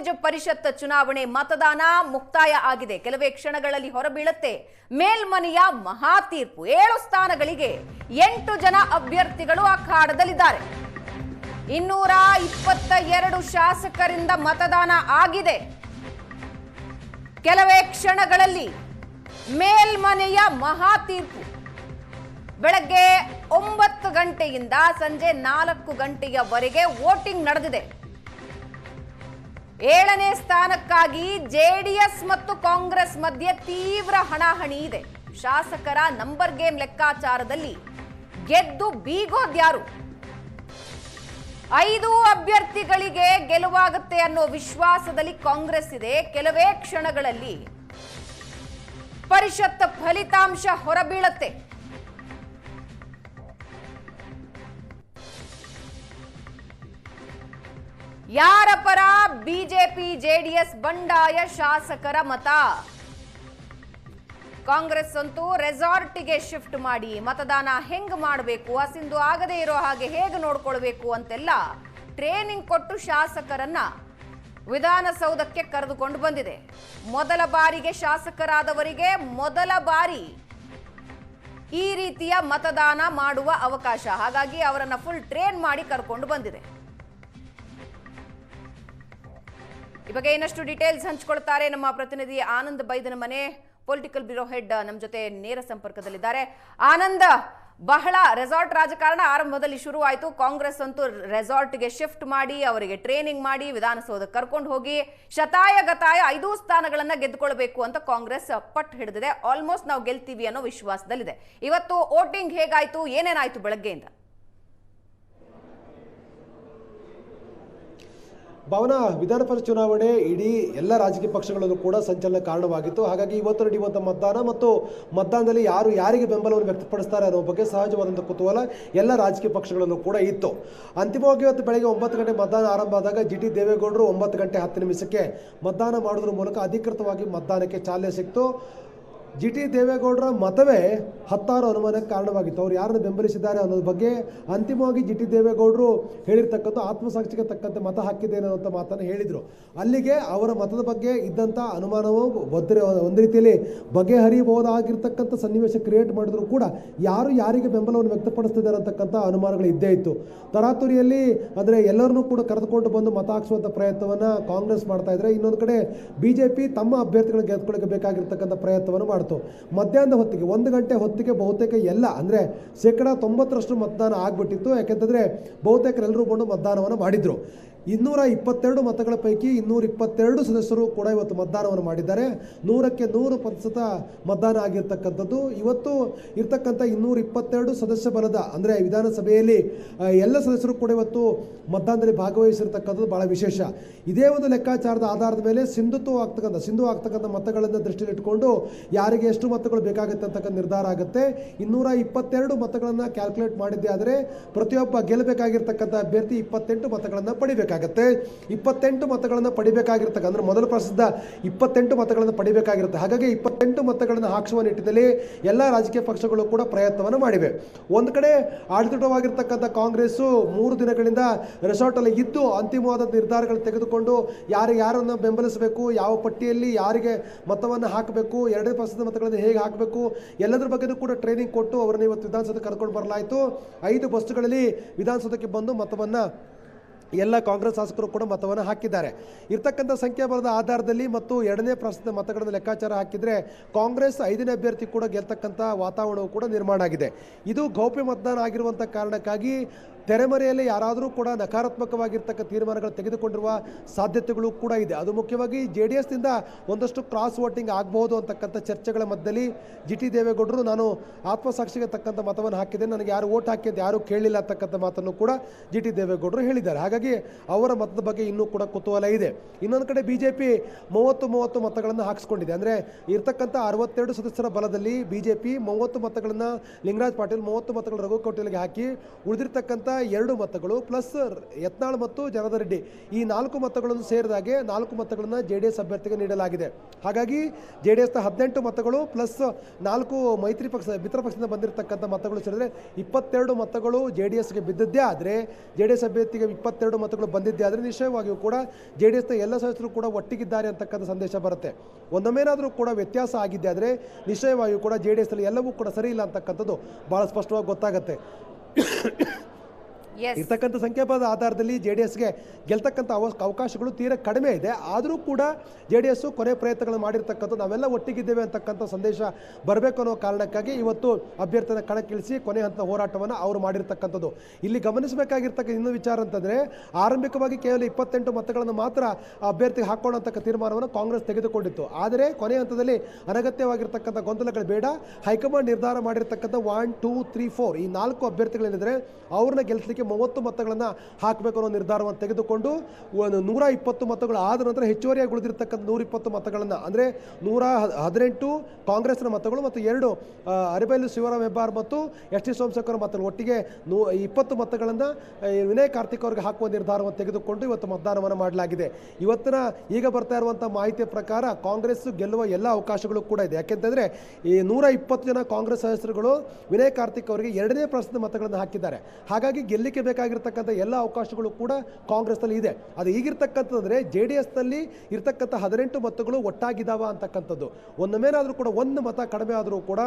Village ಪರಿಷತ್ ಚುನಾವಣೆ ಮತದಾನ ಮುಕ್ತಾಯ ಆಗಿದೆ. ಕೆಲವೇ ಕ್ಷಣಗಳಲ್ಲಿ ಹೊರಬೀಳುತ್ತೆ ಮೇಲ್ಮನೆಯ ಮಹಾ ತೀರ್ಪು. 7 ಸ್ಥಾನಗಳಿಗೆ 8 ಜನ ಅಭ್ಯರ್ಥಿಗಳು ಅಖಾಡದಲ್ಲಿದ್ದಾರೆ. 222 ಶಾಸಕರಿಂದ ಮತದಾನ ಆಗಿದೆ. ಕೆಲವೇ ಕ್ಷಣಗಳಲ್ಲಿ ಮೇಲ್ಮನೆಯ ಮಹಾ ತೀರ್ಪು. ಬೆಳಗ್ಗೆ 9 ಗಂಟೆಯಿಂದ ಸಂಜೆ 4 ಗಂಟೆಯವರೆಗೆ ವೋಟಿಂಗ್ ನಡೆದಿದೆ. 7ನೇ ಸ್ಥಾನಕ್ಕಾಗಿ ಜೆಡಿಎಸ್ ಮತ್ತು ಕಾಂಗ್ರೆಸ್ ಮಧ್ಯೆ ತೀವ್ರ ಹಣಾಹಣಿ ಇದೆ. ಶಾಸಕರ ನಂಬರ್ ಗೇಮ್ ಲೆಕ್ಕಾಚಾರದಲ್ಲಿ ಗೆದ್ದು ಬೀಗೋದ್ಯಾರು? 5 ಅಭ್ಯರ್ಥಿಗಳಿಗೆ ಗೆಲುವಾಗುತ್ತೆ ಅನ್ನೋ ವಿಶ್ವಾಸದಲ್ಲಿ ಕಾಂಗ್ರೆಸ್ ಇದೆ. ಕೆಲವೇ ಕ್ಷಣಗಳಲ್ಲಿ ಪರಿಷತ್ ಫಲಿತಾಂಶ ಹೊರಬೀಳುತ್ತೆ. ಯಾರ ಪರ? ಬಿಜೆಪಿ ಜೆಡಿಎಸ್ ಬಂಡಾಯ ಶಾಸಕರ ಮತ. ಕಾಂಗ್ರೆಸ್ ಅಂತೂ ರೆಸಾರ್ಟ್ಗೆ ಶಿಫ್ಟ್ ಮಾಡಿ ಮತದಾನ ಹೆಂಗ್ ಮಾಡಬೇಕು, ಅಸಿಂದು ಆಗದೆ ಇರೋ ಹಾಗೆ ಹೇಗೆ ನೋಡ್ಕೊಳ್ಬೇಕು ಅಂತೆಲ್ಲ ಟ್ರೈನಿಂಗ್ ಕೊಟ್ಟು ಶಾಸಕರನ್ನ ವಿಧಾನಸೌಧಕ್ಕೆ ಕರೆದುಕೊಂಡು ಬಂದಿದೆ. ಮೊದಲ ಬಾರಿಗೆ ಶಾಸಕರಾದವರಿಗೆ ಮೊದಲ ಬಾರಿ ಈ ರೀತಿಯ ಮತದಾನ ಮಾಡುವ ಅವಕಾಶ. ಹಾಗಾಗಿ ಅವರನ್ನ ಫುಲ್ ಟ್ರೈನ್ ಮಾಡಿ ಕರ್ಕೊಂಡು ಬಂದಿದೆ. ಈ ಬಗ್ಗೆ ಇನ್ನಷ್ಟು ಡೀಟೇಲ್ಸ್ ಹಂಚಿಕೊಳ್ತಾರೆ ನಮ್ಮ ಪ್ರತಿನಿಧಿ ಆನಂದ್ ಬೈದನಮನೆ, ಪೊಲಿಟಿಕಲ್ ಬ್ಯೂರೋ ಹೆಡ್ ನಮ್ಮ ಜೊತೆ ನೇರ ಸಂಪರ್ಕದಲ್ಲಿದ್ದಾರೆ. ಆನಂದ್, ಬಹಳ ರೆಸಾರ್ಟ್ ರಾಜಕಾರಣ ಆರಂಭದಲ್ಲಿ ಶುರು ಆಯಿತು. ಕಾಂಗ್ರೆಸ್ ಅಂತೂ ರೆಸಾರ್ಟ್ಗೆ ಶಿಫ್ಟ್ ಮಾಡಿ ಅವರಿಗೆ ಟ್ರೈನಿಂಗ್ ಮಾಡಿ ವಿಧಾನಸೌಧಕ್ಕೆ ಕರ್ಕೊಂಡು ಹೋಗಿ ಶತಾಯ ಗತಾಯ 5 ಸ್ಥಾನಗಳನ್ನ ಗೆದ್ದುಕೊಳ್ಬೇಕು ಅಂತ ಕಾಂಗ್ರೆಸ್ ಪಟ್ಟು ಹಿಡಿದಿದೆ. ಆಲ್ಮೋಸ್ಟ್ ನಾವು ಗೆಲ್ತೀವಿ ಅನ್ನೋ ವಿಶ್ವಾಸದಲ್ಲಿದೆ. ಇವತ್ತು ವೋಟಿಂಗ್ ಹೇಗಾಯ್ತು, ಏನೇನಾಯ್ತು ಬೆಳಗ್ಗೆಯಿಂದ? ಭವನ ವಿಧಾನ ಪರಿಷತ್ ಚುನಾವಣೆ ಇಡೀ ಎಲ್ಲ ರಾಜಕೀಯ ಪಕ್ಷಗಳಲ್ಲೂ ಕೂಡ ಸಂಚಲನ ಕಾರಣವಾಗಿತ್ತು. ಹಾಗಾಗಿ ಇವತ್ತು ನಡೆಯುವಂಥ ಮತದಾನ ಮತ್ತು ಮತದಾನದಲ್ಲಿ ಯಾರು ಯಾರಿಗೆ ಬೆಂಬಲವನ್ನು ವ್ಯಕ್ತಪಡಿಸ್ತಾರೆ ಅನ್ನೋ ಬಗ್ಗೆ ಸಹಜವಾದಂಥ ಕುತೂಹಲ ಎಲ್ಲ ರಾಜಕೀಯ ಪಕ್ಷಗಳಲ್ಲೂ ಕೂಡ ಇತ್ತು. ಅಂತಿಮವಾಗಿ ಇವತ್ತು ಬೆಳಗ್ಗೆ 9 ಗಂಟೆ ಮತದಾನ ಆರಂಭ ಆದಾಗ ಜಿ.ಟಿ. ದೇವೇಗೌಡರು 9 ಗಂಟೆ 10 ನಿಮಿಷಕ್ಕೆ ಮತದಾನ ಮಾಡೋದ್ರ ಮೂಲಕ ಅಧಿಕೃತವಾಗಿ ಮತದಾನಕ್ಕೆ ಚಾಲನೆ ಸಿಕ್ತು. ಜಿ.ಟಿ. ದೇವೇಗೌಡರ ಮತವೇ 10 ಅನುಮಾನಕ್ಕೆ ಕಾರಣವಾಗಿತ್ತು. ಅವರು ಯಾರನ್ನು ಬೆಂಬಲಿಸಿದ್ದಾರೆ ಅನ್ನೋದ್ರ ಬಗ್ಗೆ ಅಂತಿಮವಾಗಿ ಜಿ.ಟಿ. ದೇವೇಗೌಡರು ಹೇಳಿರ್ತಕ್ಕಂಥ ಆತ್ಮಸಾಕ್ಷಿಗೆ ತಕ್ಕಂತೆ ಮತ ಹಾಕಿದ್ದೇನೆ ಅನ್ನೋಂಥ ಮಾತನ್ನು ಹೇಳಿದರು. ಅಲ್ಲಿಗೆ ಅವರ ಮತದ ಬಗ್ಗೆ ಇದ್ದಂಥ ಅನುಮಾನವು ಒಂದು ರೀತಿಯಲ್ಲಿ ಬಗೆಹರಿಬಹುದಾಗಿರ್ತಕ್ಕಂಥ ಸನ್ನಿವೇಶ ಕ್ರಿಯೇಟ್ ಮಾಡಿದ್ರು ಕೂಡ ಯಾರು ಯಾರಿಗೆ ಬೆಂಬಲವನ್ನು ವ್ಯಕ್ತಪಡಿಸ್ತಿದ್ದಾರೆ ಅಂತಕ್ಕಂಥ ಅನುಮಾನಗಳು ಇದ್ದೇ ಇತ್ತು. ತರಾತುರಿಯಲ್ಲಿ ಅಂದರೆ ಎಲ್ಲರನ್ನೂ ಕೂಡ ಕರೆದುಕೊಂಡು ಬಂದು ಮತ ಹಾಕಿಸುವಂಥ ಪ್ರಯತ್ನವನ್ನು ಕಾಂಗ್ರೆಸ್ ಮಾಡ್ತಾ ಇದ್ರೆ, ಇನ್ನೊಂದು ಕಡೆ ಬಿಜೆಪಿ ತಮ್ಮ ಅಭ್ಯರ್ಥಿಗಳನ್ನು ಗೆದ್ದುಕೊಳ್ಳಕ್ಕೆ ಬೇಕಾಗಿರ್ತಕ್ಕಂಥ ಪ್ರಯತ್ನವನ್ನು ಮಾಡ್ತು. ಮಧ್ಯಾಹ್ನದ ಹೊತ್ತಿಗೆ 1 ಗಂಟೆ ಹೊತ್ತಿಗೆ ಬಹುತೇಕ ಎಲ್ಲ ಅಂದರೆ 90% ಮತದಾನ ಆಗ್ಬಿಟ್ಟಿತ್ತು. ಯಾಕೆಂತಂದರೆ ಬಹುತೇಕರೆಲ್ಲರೂ ಬಂದು ಮತದಾನವನ್ನು ಮಾಡಿದ್ರು. 222 ಮತಗಳ ಪೈಕಿ 222 ಸದಸ್ಯರು ಕೂಡ ಇವತ್ತು ಮತದಾನವನ್ನು ಮಾಡಿದ್ದಾರೆ. 100ಕ್ಕೆ 100% ಮತದಾನ ಆಗಿರ್ತಕ್ಕಂಥದ್ದು. ಇವತ್ತು ಇರ್ತಕ್ಕಂಥ 222 ಸದಸ್ಯ ಬಲದ ಅಂದರೆ ವಿಧಾನಸಭೆಯಲ್ಲಿ ಎಲ್ಲ ಸದಸ್ಯರು ಕೂಡ ಇವತ್ತು ಮತದಾನದಲ್ಲಿ ಭಾಗವಹಿಸಿರ್ತಕ್ಕಂಥದ್ದು ಬಹಳ ವಿಶೇಷ. ಇದೇ ಒಂದು ಲೆಕ್ಕಾಚಾರದ ಆಧಾರದ ಮೇಲೆ ಸಿಂಧು ಆಗ್ತಕ್ಕಂಥ ಮತಗಳನ್ನು ದೃಷ್ಟಿಯಲ್ಲಿಟ್ಟುಕೊಂಡು ಯಾರಿಗೆ ಎಷ್ಟು ಮತಗಳು ಬೇಕಾಗುತ್ತೆ ಅಂತಕ್ಕಂಥ ನಿರ್ಧಾರ ಆಗುತ್ತೆ. 222 ಮತಗಳನ್ನು ಕ್ಯಾಲ್ಕುಲೇಟ್ ಮಾಡಿದ್ದೆ ಆದರೆ ಪ್ರತಿಯೊಬ್ಬ ಗೆಲ್ಲಬೇಕಾಗಿರ್ತಕ್ಕಂಥ ಅಭ್ಯರ್ಥಿ 28 ಮತಗಳನ್ನು ಪಡಿಬೇಕಾಗುತ್ತೆ. 28 ಮತಗಳನ್ನು ಪಡಿಬೇಕಾಗಿರ್ತಕ್ಕ ಅಂದರೆ ಮೊದಲ ಪ್ರಸಿದ್ಧ 28 ಮತಗಳನ್ನು ಪಡಿಬೇಕಾಗಿರುತ್ತೆ. ಹಾಗಾಗಿ 28 ಮತಗಳನ್ನು ಹಾಕಿಸುವ ನಿಟ್ಟಿನಲ್ಲಿ ಎಲ್ಲ ರಾಜಕೀಯ ಪಕ್ಷಗಳು ಕೂಡ ಪ್ರಯತ್ನವನ್ನು ಮಾಡಿವೆ. ಒಂದು ಕಡೆ ಆಡಳಿತವಾಗಿರ್ತಕ್ಕಂಥ ಕಾಂಗ್ರೆಸ್ಸು 3 ದಿನಗಳಿಂದ ರೆಸಾರ್ಟಲ್ಲಿ ಇದ್ದು ಅಂತಿಮವಾದ ನಿರ್ಧಾರಗಳು ತೆಗೆದುಕೊಂಡು ಯಾರನ್ನು ಬೆಂಬಲಿಸಬೇಕು, ಯಾವ ಪಟ್ಟಿಯಲ್ಲಿ ಯಾರಿಗೆ ಮತವನ್ನು ಹಾಕಬೇಕು, 2% ಮತಗಳನ್ನು ಹೇಗೆ ಹಾಕಬೇಕು ಎಲ್ಲದರ ಬಗ್ಗೆ ಕೂಡ ಟ್ರೈನಿಂಗ್ ಕೊಟ್ಟು ಅವರನ್ನು ಇವತ್ತು ವಿಧಾನಸೌಧಕ್ಕೆ ಕರ್ಕೊಂಡು ಬರಲಾಯಿತು. 5 ಬಸ್ಗಳಲ್ಲಿ ವಿಧಾನಸೌಧಕ್ಕೆ ಬಂದು ಮತವನ್ನು ಎಲ್ಲ ಕಾಂಗ್ರೆಸ್ ಶಾಸಕರು ಕೂಡ ಮತವನ್ನು ಹಾಕಿದ್ದಾರೆ. ಇರ್ತಕ್ಕಂಥ ಸಂಖ್ಯಾಬಲದ ಆಧಾರದಲ್ಲಿ ಮತ್ತು 2ನೇ ಪ್ರಸಿದ್ಧ ಮತಗಳನ್ನು ಲೆಕ್ಕಾಚಾರ ಹಾಕಿದರೆ ಕಾಂಗ್ರೆಸ್ 5ನೇ ಅಭ್ಯರ್ಥಿ ಕೂಡ ಗೆಲ್ತಕ್ಕಂಥ ವಾತಾವರಣವು ಕೂಡ ನಿರ್ಮಾಣ ಆಗಿದೆ. ಇದು ಗೌಪ್ಯ ಮತದಾನ ಆಗಿರುವಂಥ ಕಾರಣಕ್ಕಾಗಿ ತೆರೆಮರೆಯಲ್ಲಿ ಯಾರಾದರೂ ಕೂಡ ನಕಾರಾತ್ಮಕವಾಗಿರ್ತಕ್ಕ ತೀರ್ಮಾನಗಳು ತೆಗೆದುಕೊಂಡಿರುವ ಸಾಧ್ಯತೆಗಳು ಕೂಡ ಇದೆ. ಅದು ಮುಖ್ಯವಾಗಿ ಜೆಡಿಎಸ್ನಿಂದ ಒಂದಷ್ಟು ಕ್ರಾಸ್ ವೋಟಿಂಗ್ ಆಗಬಹುದು ಅಂತಕ್ಕಂಥ ಚರ್ಚೆಗಳ ಮಧ್ಯದಲ್ಲಿ ಜಿ.ಟಿ. ದೇವೇಗೌಡರು ನಾನು ಆತ್ಮಸಾಕ್ಷಿಗೆ ತಕ್ಕಂಥ ಮತವನ್ನು ಹಾಕಿದ್ದೇನೆ, ನನಗೆ ಯಾರು ವೋಟ್ ಹಾಕಿ ಅಂತ ಯಾರೂ ಕೇಳಿಲ್ಲ ಅಂತಕ್ಕಂಥ ಮಾತನ್ನು ಕೂಡ ಜಿ.ಟಿ. ದೇವೇಗೌಡರು ಹೇಳಿದ್ದಾರೆ. ಹಾಗಾಗಿ ಅವರ ಮತದ ಬಗ್ಗೆ ಇನ್ನೂ ಕೂಡ ಕುತೂಹಲ ಇದೆ. ಇನ್ನೊಂದು ಕಡೆ ಬಿಜೆಪಿ 30 ಮತಗಳನ್ನು ಹಾಕಿಸ್ಕೊಂಡಿದೆ. ಅಂದರೆ ಇರ್ತಕ್ಕಂಥ 62 ಸದಸ್ಯರ ಬಲದಲ್ಲಿ ಬಿಜೆಪಿ 30 ಮತಗಳನ್ನು ಲಿಂಗರಾಜ್ ಪಾಟೀಲ್, 30 ಮತಗಳು ರಘು ಕೌಟೀಲ್ಗೆ ಹಾಕಿ ಉಳಿದಿರ್ತಕ್ಕಂಥ 2 ಮತಗಳು ಪ್ಲಸ್ ಯತ್ನಾಳ್ ಮತ್ತು ಜನಾರ್ದನ್ ರೆಡ್ಡಿ ಈ 4 ಮತಗಳನ್ನು ಸೇರಿದಾಗೆ 4 ಮತಗಳನ್ನು JDS ಅಭ್ಯರ್ಥಿಗೆ ನೀಡಲಾಗಿದೆ. ಹಾಗಾಗಿ JDSನ 18 ಮತಗಳು ಪ್ಲಸ್ 4 ಮೈತ್ರಿ ಪಕ್ಷ ಮಿತ್ರ ಪಕ್ಷದಿಂದ ಬಂದಿರತಕ್ಕಂಥ ಮತಗಳು ಸೇರಿದ್ರೆ 22 ಮತಗಳು JDSಗೆ ಬಿದ್ದಿದ್ದೇ ಆದರೆ JDS ಅಭ್ಯರ್ಥಿಗೆ 22 ಮತಗಳು ಬಂದಿದ್ದೇ ಆದರೆ ನಿಶ್ಚಯವಾಗಿಯೂ ಕೂಡ JDSನ ಎಲ್ಲ ಸದಸ್ಯರು ಕೂಡ ಒಟ್ಟಿಗಿದ್ದಾರೆ ಅಂತಕ್ಕಂಥ ಸಂದೇಶ ಬರುತ್ತೆ. ಒಂದೊಮ್ಮೆನಾದರೂ ಕೂಡ ವ್ಯತ್ಯಾಸ ಆಗಿದ್ದೆ ಆದರೆ ನಿಶ್ಚಯವಾಗಿಯೂ ಕೂಡ JDSನಲ್ಲಿ ಎಲ್ಲವೂ ಕೂಡ ಸರಿ ಇಲ್ಲ ಅಂತಕ್ಕಂಥದ್ದು ಭಾಳ ಸ್ಪಷ್ಟವಾಗಿ ಗೊತ್ತಾಗುತ್ತೆ. ಇರ್ತಕ್ಕಂಥ ಸಂಖ್ಯಾಬಲದ ಆಧಾರದಲ್ಲಿ JDSಗೆ ಗೆಲ್ತಕ್ಕಂಥ ಅವಕಾಶಗಳು ತೀರಾ ಕಡಿಮೆ ಇದೆ. ಆದರೂ ಕೂಡ JDS ಕೊನೆ ಪ್ರಯತ್ನಗಳನ್ನು ಮಾಡಿರ್ತಕ್ಕಂಥ ನಾವೆಲ್ಲ ಒಟ್ಟಿಗಿದ್ದೇವೆ ಅಂತಕ್ಕಂಥ ಸಂದೇಶ ಬರಬೇಕು ಅನ್ನೋ ಕಾರಣಕ್ಕಾಗಿ ಇವತ್ತು ಅಭ್ಯರ್ಥಿಯನ್ನು ಕಣಕ್ಕಿಳಿಸಿ ಕೊನೆ ಹಂತದ ಹೋರಾಟವನ್ನು ಅವರು ಮಾಡಿರ್ತಕ್ಕಂಥದ್ದು. ಇಲ್ಲಿ ಗಮನಿಸಬೇಕಾಗಿರ್ತಕ್ಕ ಇನ್ನೊಂದು ವಿಚಾರ ಅಂತಂದರೆ ಆರಂಭಿಕವಾಗಿ ಕೇವಲ 28 ಮತಗಳನ್ನು ಮಾತ್ರ ಅಭ್ಯರ್ಥಿಗೆ ಹಾಕೊಳ್ಳೋಂತಕ್ಕ ತೀರ್ಮಾನವನ್ನು ಕಾಂಗ್ರೆಸ್ ತೆಗೆದುಕೊಂಡಿತ್ತು. ಆದರೆ ಕೊನೆ ಹಂತದಲ್ಲಿ ಅನಗತ್ಯವಾಗಿರ್ತಕ್ಕಂಥ ಗೊಂದಲಗಳು ಬೇಡ, ಹೈಕಮಾಂಡ್ ನಿರ್ಧಾರ ಮಾಡಿರ್ತಕ್ಕಂಥ 1, 2, 3, 4 ಈ 4 ಅಭ್ಯರ್ಥಿಗಳೇನಿದ್ರೆ ಅವ್ರನ್ನ ಗೆಲ್ಲಿಸಲಿಕ್ಕೆ 30 ಮತಗಳನ್ನು ಹಾಕಬೇಕು ಅನ್ನೋ ನಿರ್ಧಾರವನ್ನು ತೆಗೆದುಕೊಂಡು 120 ಮತಗಳು ಆದ ನಂತರ ಹೆಚ್ಚುವರಿಯಾಗಿ ಉಳಿದಿರ್ತಕ್ಕಂಥ 120 ಮತಗಳನ್ನು ಅಂದರೆ 118 ಕಾಂಗ್ರೆಸ್ನ ಮತಗಳು ಮತ್ತು 2 ಅರಿಬೈಲು ಶಿವರಾಮ್ ಹೆಬ್ಬಾರ್ ಮತ್ತು ST ಸೋಮಶೇಖರ್ ಮತಗಳು ಒಟ್ಟಿಗೆ 20 ಮತಗಳನ್ನು ವಿನಯ್ ಕಾರ್ತಿಕ್ ಅವರಿಗೆ ಹಾಕುವ ನಿರ್ಧಾರವನ್ನು ತೆಗೆದುಕೊಂಡು ಇವತ್ತು ಮತದಾನವನ್ನು ಮಾಡಲಾಗಿದೆ. ಇವತ್ತಿನ ಈಗ ಬರ್ತಾ ಇರುವಂಥ ಮಾಹಿತಿಯ ಪ್ರಕಾರ ಕಾಂಗ್ರೆಸ್ ಗೆಲ್ಲುವ ಎಲ್ಲ ಅವಕಾಶಗಳು ಕೂಡ ಇದೆ. ಯಾಕೆಂತಂದರೆ ಈ 120 ಜನ ಕಾಂಗ್ರೆಸ್ ಸದಸ್ಯರುಗಳು ವಿನಯ್ ಕಾರ್ತಿಕ್ ಅವರಿಗೆ 2ನೇ ಪ್ರಶ್ನೆ ಮತಗಳನ್ನು ಹಾಕಿದ್ದಾರೆ. ಹಾಗಾಗಿ ಗೆಲ್ಲಿಕೆ ಬೇಕಾಗಿರ್ತಕ್ಕಂಥ ಎಲ್ಲ ಅವಕಾಶಗಳು ಕೂಡ ಕಾಂಗ್ರೆಸ್ನಲ್ಲಿ ಇದೆ. ಅದು ಈಗಿರ್ತಕ್ಕಂಥದ್ರೆ JDSನಲ್ಲಿ ಇರ್ತಕ್ಕಂಥ 18 ಮತಗಳು ಒಟ್ಟಾಗಿದ್ದಾವ ಅಂತಕ್ಕಂಥದ್ದು. ಒಂದೊಮ್ಮೆನಾದರೂ ಕೂಡ 1 ಮತ ಕಡಿಮೆ ಆದರೂ ಕೂಡ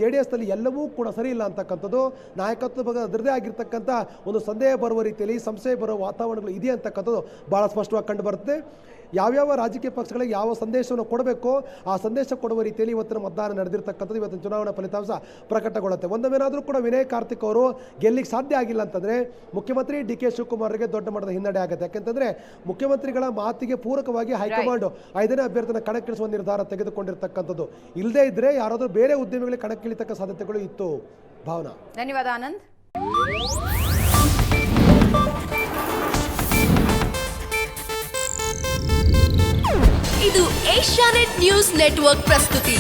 JDSನಲ್ಲಿ ಎಲ್ಲವೂ ಕೂಡ ಸರಿ ಇಲ್ಲ ಅಂತಕ್ಕಂಥದ್ದು ನಾಯಕತ್ವ ಬಗ್ಗೆ ಅದರದೇ ಆಗಿರ್ತಕ್ಕಂಥ ಒಂದು ಸಂದೇಹ ಬರುವ ರೀತಿಯಲ್ಲಿ ಸಂಶಯ ಬರುವ ವಾತಾವರಣಗಳು ಇದೆ ಅಂತಕ್ಕಂಥದ್ದು ಭಾಳ ಸ್ಪಷ್ಟವಾಗಿ ಕಂಡು ಬರುತ್ತೆ. ಯಾವ್ಯಾವ ರಾಜಕೀಯ ಪಕ್ಷಗಳಿಗೆ ಯಾವ ಸಂದೇಶವನ್ನು ಕೊಡಬೇಕೋ ಆ ಸಂದೇಶ ಕೊಡುವ ರೀತಿಯಲ್ಲಿ ಇವತ್ತಿನ ಮತದಾನ ನಡೆದಿರ್ತಕ್ಕಂಥದ್ದು ಇವತ್ತಿನ ಚುನಾವಣಾ ಫಲಿತಾಂಶ ಪ್ರಕಟಗೊಳ್ಳುತ್ತೆ. ಒಂದೊಮ್ಮೆನಾದರೂ ಕೂಡ ವಿನಯ್ ಕಾರ್ತಿಕ್ ಅವರು ಗೆಲ್ಲಿಗೆ ಸಾಧ್ಯ ಆಗಿಲ್ಲ ಅಂತಂದರೆ ಮುಖ್ಯಮಂತ್ರಿ DK ಶಿವಕುಮಾರ್ಗೆ ದೊಡ್ಡ ಮಟ್ಟದ ಹಿನ್ನಡೆ ಆಗುತ್ತೆ. ಯಾಕೆಂತಂದರೆ ಮುಖ್ಯಮಂತ್ರಿಗಳ ಮಾತಿಗೆ ಪೂರಕವಾಗಿ ಹೈಕಮಾಂಡ್ 5ನೇ ಅಭ್ಯರ್ಥಿನ ಕಣಕ್ಕಿಳಿಸುವ ನಿರ್ಧಾರ ತೆಗೆದುಕೊಂಡಿರ್ತಕ್ಕಂಥದ್ದು. ಇಲ್ಲದೇ ಇದ್ದರೆ ಯಾರಾದರೂ ಬೇರೆ ಉದ್ಯಮಿಗಳಿಗೆ ಕಣಕ್ಕಿಳಿತಕ್ಕ ಸಾಧ್ಯತೆಗಳು ಇತ್ತು. ಭಾವನಾ, ಧನ್ಯವಾದ ಆನಂದ್. ಇದು ಏಷ್ಯಾನೆಟ್ ನ್ಯೂಸ್ ನೆಟ್ವರ್ಕ್ ಪ್ರಸ್ತುತಿ.